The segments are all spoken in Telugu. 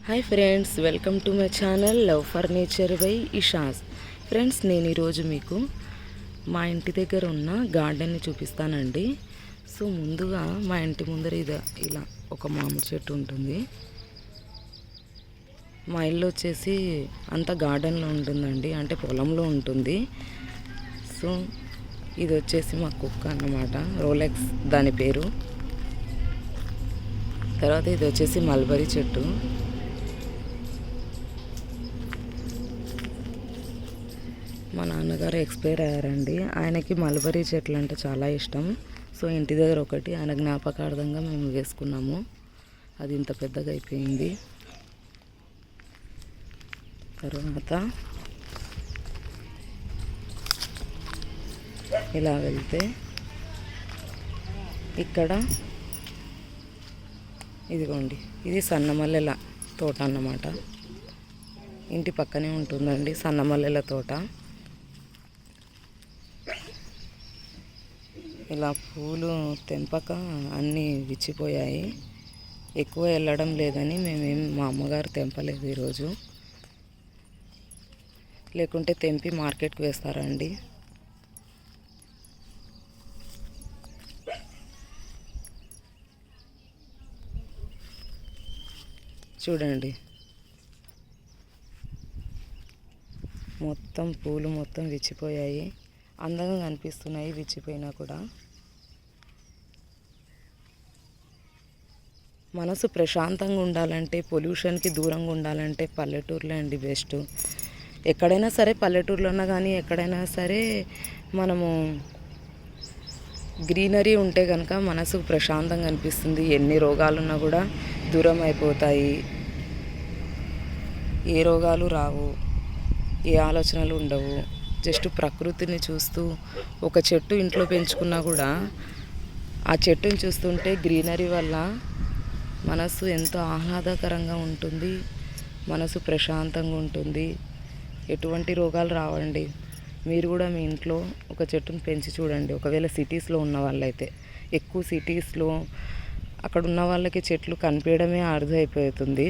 Hi friends, welcome to my channel love for nature by Isha's. Friends, నేను ఈరోజు మీకు మా ఇంటి దగ్గర ఉన్న గార్డెన్ని చూపిస్తానండి. సో ముందుగా మా ఇంటి ముందర ఇలా ఒక మామిడి చెట్టు ఉంటుంది. మా ఇల్లు వచ్చేసి అంతా గార్డెన్లో ఉంటుందండి, అంటే పొలంలో ఉంటుంది. సో ఇది వచ్చేసి మా కుక్క అన్నమాట, రోలెక్స్ దాని పేరు. తర్వాత ఇది వచ్చేసి మల్బరీ చెట్టు. మా నాన్నగారు ఎక్స్పైర్ అయ్యారండి. ఆయనకి మల్బరీ చెట్లు అంటే చాలా ఇష్టం. సో ఇంటి దగ్గర ఒకటి ఆయన జ్ఞాపకార్థంగా మేము వేసుకున్నాము. అది ఇంత పెద్దగా అయిపోయింది. తర్వాత ఇలా వెళ్తే ఇక్కడ ఇదిగోండి, ఇది సన్నమల్లెల తోట అన్నమాట. ఇంటి పక్కనే ఉంటుందండి సన్నమల్లెల తోట. ఇలా పూలు తెంపక అన్నీ విచ్చిపోయాయి. ఎక్కువ వెళ్ళడం లేదని మా అమ్మగారు తెంపలేదు ఈరోజు. లేకుంటే తెంపి మార్కెట్కి వేస్తారండి. చూడండి, మొత్తం పూలు మొత్తం విచ్చిపోయాయి. అందంగా కనిపిస్తున్నాయి విచ్చిపోయినా కూడా. మనసు ప్రశాంతంగా ఉండాలంటే, పొల్యూషన్కి దూరంగా ఉండాలంటే పల్లెటూరులో అండి బెస్ట్. ఎక్కడైనా సరే, పల్లెటూరులో ఉన్నా కానీ ఎక్కడైనా సరే మనము గ్రీనరీ ఉంటే కనుక మనసు ప్రశాంతంగా అనిపిస్తుంది. ఎన్ని రోగాలున్నా కూడా దూరం అయిపోతాయి. ఏ రోగాలు రావు, ఏ ఆలోచనలు ఉండవు. జస్ట్ ప్రకృతిని చూస్తూ ఒక చెట్టు ఇంట్లో పెంచుకున్నా కూడా ఆ చెట్టుని చూస్తుంటే గ్రీనరీ వల్ల మనసు ఎంతో ఆహ్లాదకరంగా ఉంటుంది. మనసు ప్రశాంతంగా ఉంటుంది. ఎటువంటి రోగాలు రావండి. మీరు కూడా మీ ఇంట్లో ఒక చెట్టును పెంచి చూడండి. ఒకవేళ సిటీస్లో ఉన్న వాళ్ళైతే, ఎక్కువ సిటీస్లో అక్కడ ఉన్న వాళ్ళకి చెట్లు కనిపించడమే అరుదైపోతుంది.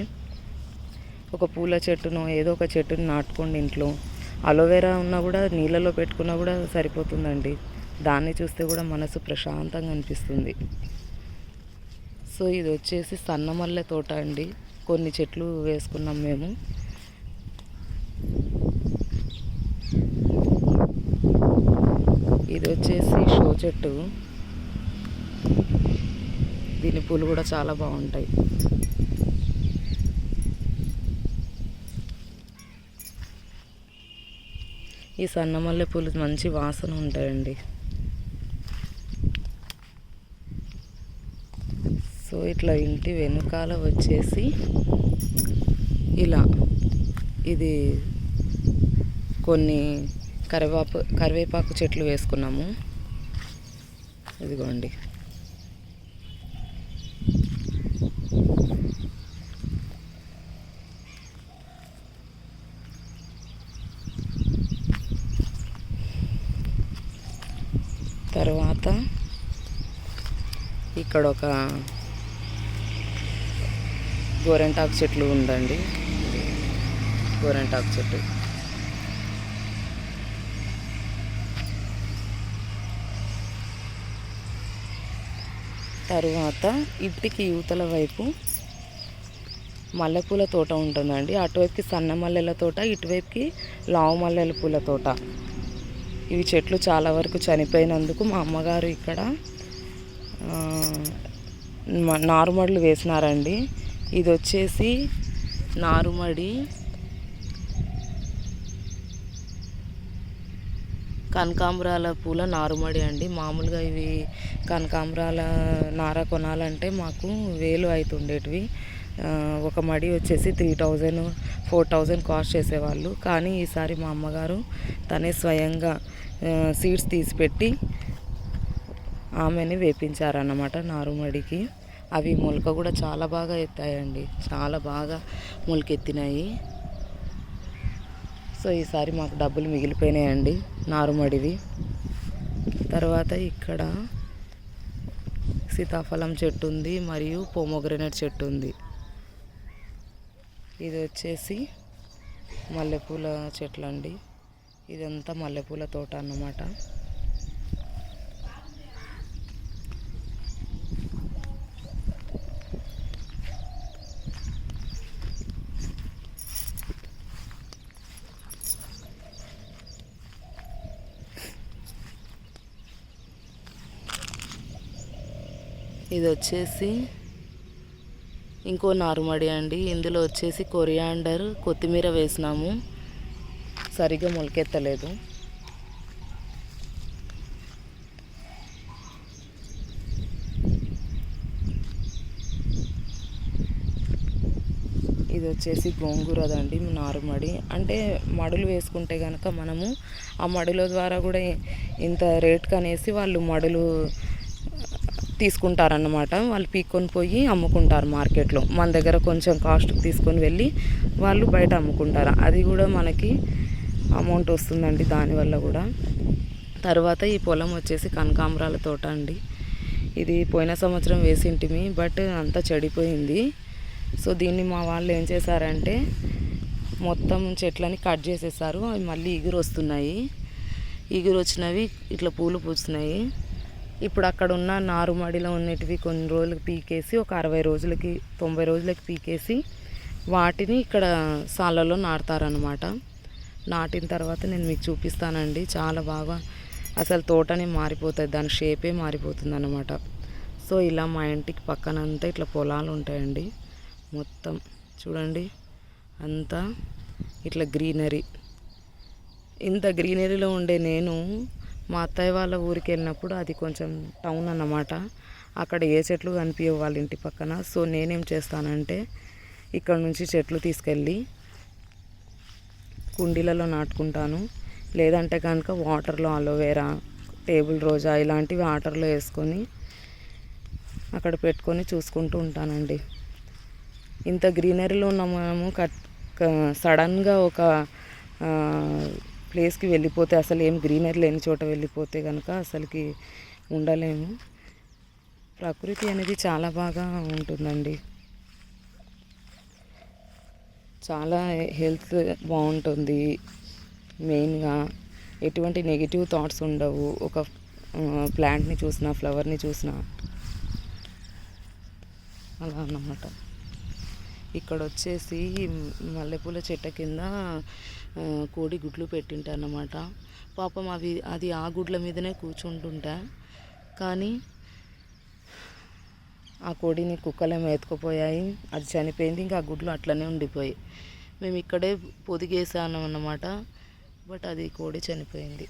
ఒక పూల చెట్టును ఏదో ఒక చెట్టుని నాటుకోండి ఇంట్లో. అలోవెరా ఉన్నా కూడా నీళ్ళలో పెట్టుకున్నా కూడా సరిపోతుందండి. దాన్ని చూస్తే కూడా మనసు ప్రశాంతంగా అనిపిస్తుంది. సో ఇది వచ్చేసి సన్నమల్లె తోట అండి. కొన్ని చెట్లు వేసుకున్నాం మేము. ఇది వచ్చేసి షో చెట్టు. దీని పూలు కూడా చాలా బాగుంటాయి. ఈ సన్నమల్లె పూలు మంచి వాసన ఉంటాయండి. సో ఇట్లా ఇంటి వెనుకాల వచ్చేసి ఇలా ఇది కొన్ని కరివేపాకు చెట్లు వేసుకున్నాము. ఇదిగోండి, తర్వాత ఇక్కడ ఒక గోరెంటాకు చెట్లు ఉందండి. గోరెంటాకు చెట్టు. తరువాత ఇంటికి యువతల వైపు మల్లెపూల తోట ఉంటుందండి. అటువైపుకి సన్న మల్లెల తోట, ఇటువైపుకి లావు మల్లెల పూల తోట. ఇవి చెట్లు చాలా వరకు చనిపోయినందుకు మా అమ్మగారు ఇక్కడ నారుమడులు వేసినారండి. ఇది వచ్చేసి నారుమడి కనకాంబరాల పూల నారుమడి అండి. మామూలుగా ఇవి కనకాంబరాల నార కొనాలంటే మాకు 1000 అవుతుండేటివి. ఒక మడి వచ్చేసి 3000 4000 కాస్ట్ చేసేవాళ్ళు. కానీ ఈసారి మా అమ్మగారు తనే స్వయంగా సీడ్స్ తీసిపెట్టి ఆమెని వేపించారన్నమాట నారుమడికి. అవి మొలక కూడా చాలా బాగా ఎత్తాయండి, చాలా బాగా మొలకెత్తినాయి. సో ఈసారి మాకు డబ్బులు మిగిలిపోయినాయండి నారుమడివి. తర్వాత ఇక్కడ సీతాఫలం చెట్టు ఉంది, మరియు పోమోగ్రనేట్ చెట్టు ఉంది. ఇది వచ్చేసి మల్లెపూల చెట్లు అండి. ఇదంతా మల్లెపూల తోట అన్నమాట. ఇది వచ్చేసి ఇంకో నారుమడి అండి. ఇందులో వచ్చేసి కొరియాండర్, కొత్తిమీర వేసినాము, సరిగ్గా మొలకెత్తలేదు. ఇది వచ్చేసి గోంగూరదండి నారుమడి. అంటే మడులు వేసుకుంటే కనుక మనము ఆ మడుల ద్వారా కూడా ఇంత రేట్ కనేసి వాళ్ళు మడులు తీసుకుంటారన్నమాట. వాళ్ళు పీక్కొని పోయి అమ్ముకుంటారు మార్కెట్లో. మన దగ్గర కొంచెం కాస్ట్కి తీసుకొని వెళ్ళి వాళ్ళు బయట అమ్ముకుంటారు. అది కూడా మనకి అమౌంట్ వస్తుందండి దానివల్ల కూడా. తర్వాత ఈ పొలం వచ్చేసి కనకాంబరాల తోట అండి. ఇది పోయిన సంవత్సరం వేసింటిమి, బట్ అంతా చెడిపోయింది. సో దీన్ని మా వాళ్ళు ఏం చేశారంటే మొత్తం చెట్లని కట్ చేసేసారు. అవి మళ్ళీ ఇగురు వస్తున్నాయి. ఇగురు వచ్చినవి ఇట్లా పూలు పూస్తున్నాయి. ఇప్పుడు అక్కడ ఉన్న నారుమడిలో ఉన్నటివి కొన్ని రోజులకి పీకేసి ఒక 60 రోజులకి 90 రోజులకి పీకేసి వాటిని ఇక్కడ సాలలో నాటుతారనమాట. నాటిన తర్వాత నేను మీకు చూపిస్తానండి. చాలా బాగా అసలు తోటనే మారిపోతుంది, దాని షేపే మారిపోతుంది అన్నమాట. సో ఇలా మా ఇంటికి పక్కనంతా ఇట్లా పొలాలు ఉంటాయండి. మొత్తం చూడండి అంతా ఇట్లా గ్రీనరీ. ఇంత గ్రీనరీలో ఉండే నేను మా అత్తయ్య వాళ్ళ ఊరికి వెళ్ళినప్పుడు, అది కొంచెం టౌన్ అన్నమాట, అక్కడ ఏ చెట్లు కనిపించవు వాళ్ళ ఇంటి పక్కన. సో నేనేం చేస్తానంటే ఇక్కడ నుంచి చెట్లు తీసుకెళ్ళి కుండీలలో నాటుకుంటాను. లేదంటే కనుక వాటర్లో అలోవేరా, టేబుల్ రోజా ఇలాంటివి వాటర్లో వేసుకొని అక్కడ పెట్టుకొని చూసుకుంటూ ఉంటానండి. ఇంత గ్రీనరీలో ఉన్న మనము సడన్గా ఒక ప్లేస్కి వెళ్ళిపోతే, అసలు ఏం గ్రీనరీ లేని చోట వెళ్ళిపోతే కనుక అసలుకి ఉండలేము. ప్రకృతి అనేది చాలా బాగా ఉంటుందండి. చాలా హెల్త్ బాగుంటుంది. మెయిన్గా ఎటువంటి నెగిటివ్ థాట్స్ ఉండవు. ఒక ప్లాంట్ని చూసినా, ఫ్లవర్ని చూసినా అలా అన్నమాట. ఇక్కడ వచ్చేసి మల్లెపూల చెట్టు కింద కోడి గుడ్లు పెట్టింటా అన్నమాట. పాపం అది ఆ గుడ్ల మీదనే కూర్చుంటుంటా, కానీ ఆ కోడిని కుక్కలేమో ఎత్తుకుపోయాయి. అది చనిపోయింది. ఇంకా ఆ గుడ్లు అట్లనే ఉండిపోయి మేము ఇక్కడే పొదిగేసాను అన్నమాట. బట్ అది కోడి చనిపోయింది.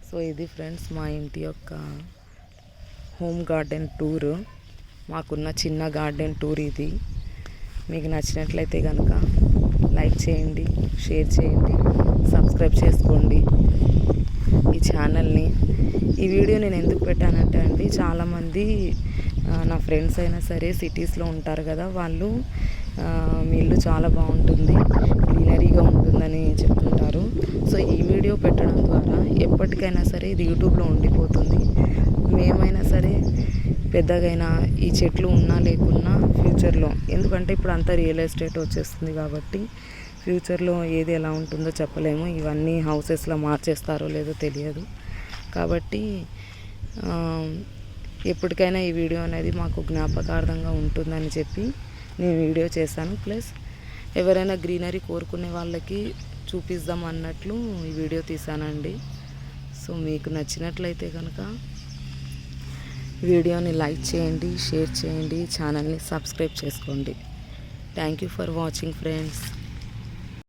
సో ఇది ఫ్రెండ్స్ మా ఇంటి యొక్క హోమ్ గార్డెన్ టూర్. మాకున్న చిన్న గార్డెన్ టూర్ ఇది. మీకు నచ్చినట్లయితే కనుక లైక్ చేయండి, షేర్ చేయండి, సబ్స్క్రైబ్ చేసుకోండి ఈ ఛానల్ని. ఈ వీడియో నేను ఎందుకు పెట్టానంటే అండి, చాలామంది నా ఫ్రెండ్స్ అయినా సరే సిటీస్లో ఉంటారు కదా, వాళ్ళు మీ ఇల్లు చాలా బాగుంటుంది, గ్రీనరీగా ఉంటుందని చెప్తుంటారు. సో ఈ వీడియో పెట్టడం ద్వారా ఎప్పటికైనా సరే ఇది యూట్యూబ్లో ఉండిపోతుంది. మేమైనా సరే పెద్దగైనా ఈ చెట్లు ఉన్నా లేకున్నా ఫ్యూచర్లో, ఎందుకంటే ఇప్పుడు అంతా రియల్ ఎస్టేట్ వచ్చేస్తుంది కాబట్టి ఫ్యూచర్లో ఏది ఎలా ఉంటుందో చెప్పలేము. ఇవన్నీ హౌసెస్లో మార్చేస్తారో లేదో తెలియదు. కాబట్టి ఎప్పటికైనా ఈ వీడియో అనేది మాకు జ్ఞాపకార్థంగా ఉంటుందని చెప్పి నేను వీడియో చేశాను. ప్లస్ ఎవరైనా గ్రీనరీ కోరుకునే వాళ్ళకి చూపిద్దాం అన్నట్లు ఈ వీడియో తీసానండి. సో మీకు నచ్చినట్లయితే కనుక వీడియోని లైక్ చేయండి, షేర్ చేయండి, ఛానల్ని సబ్స్క్రైబ్ చేసుకోండి. Thank you for watching friends.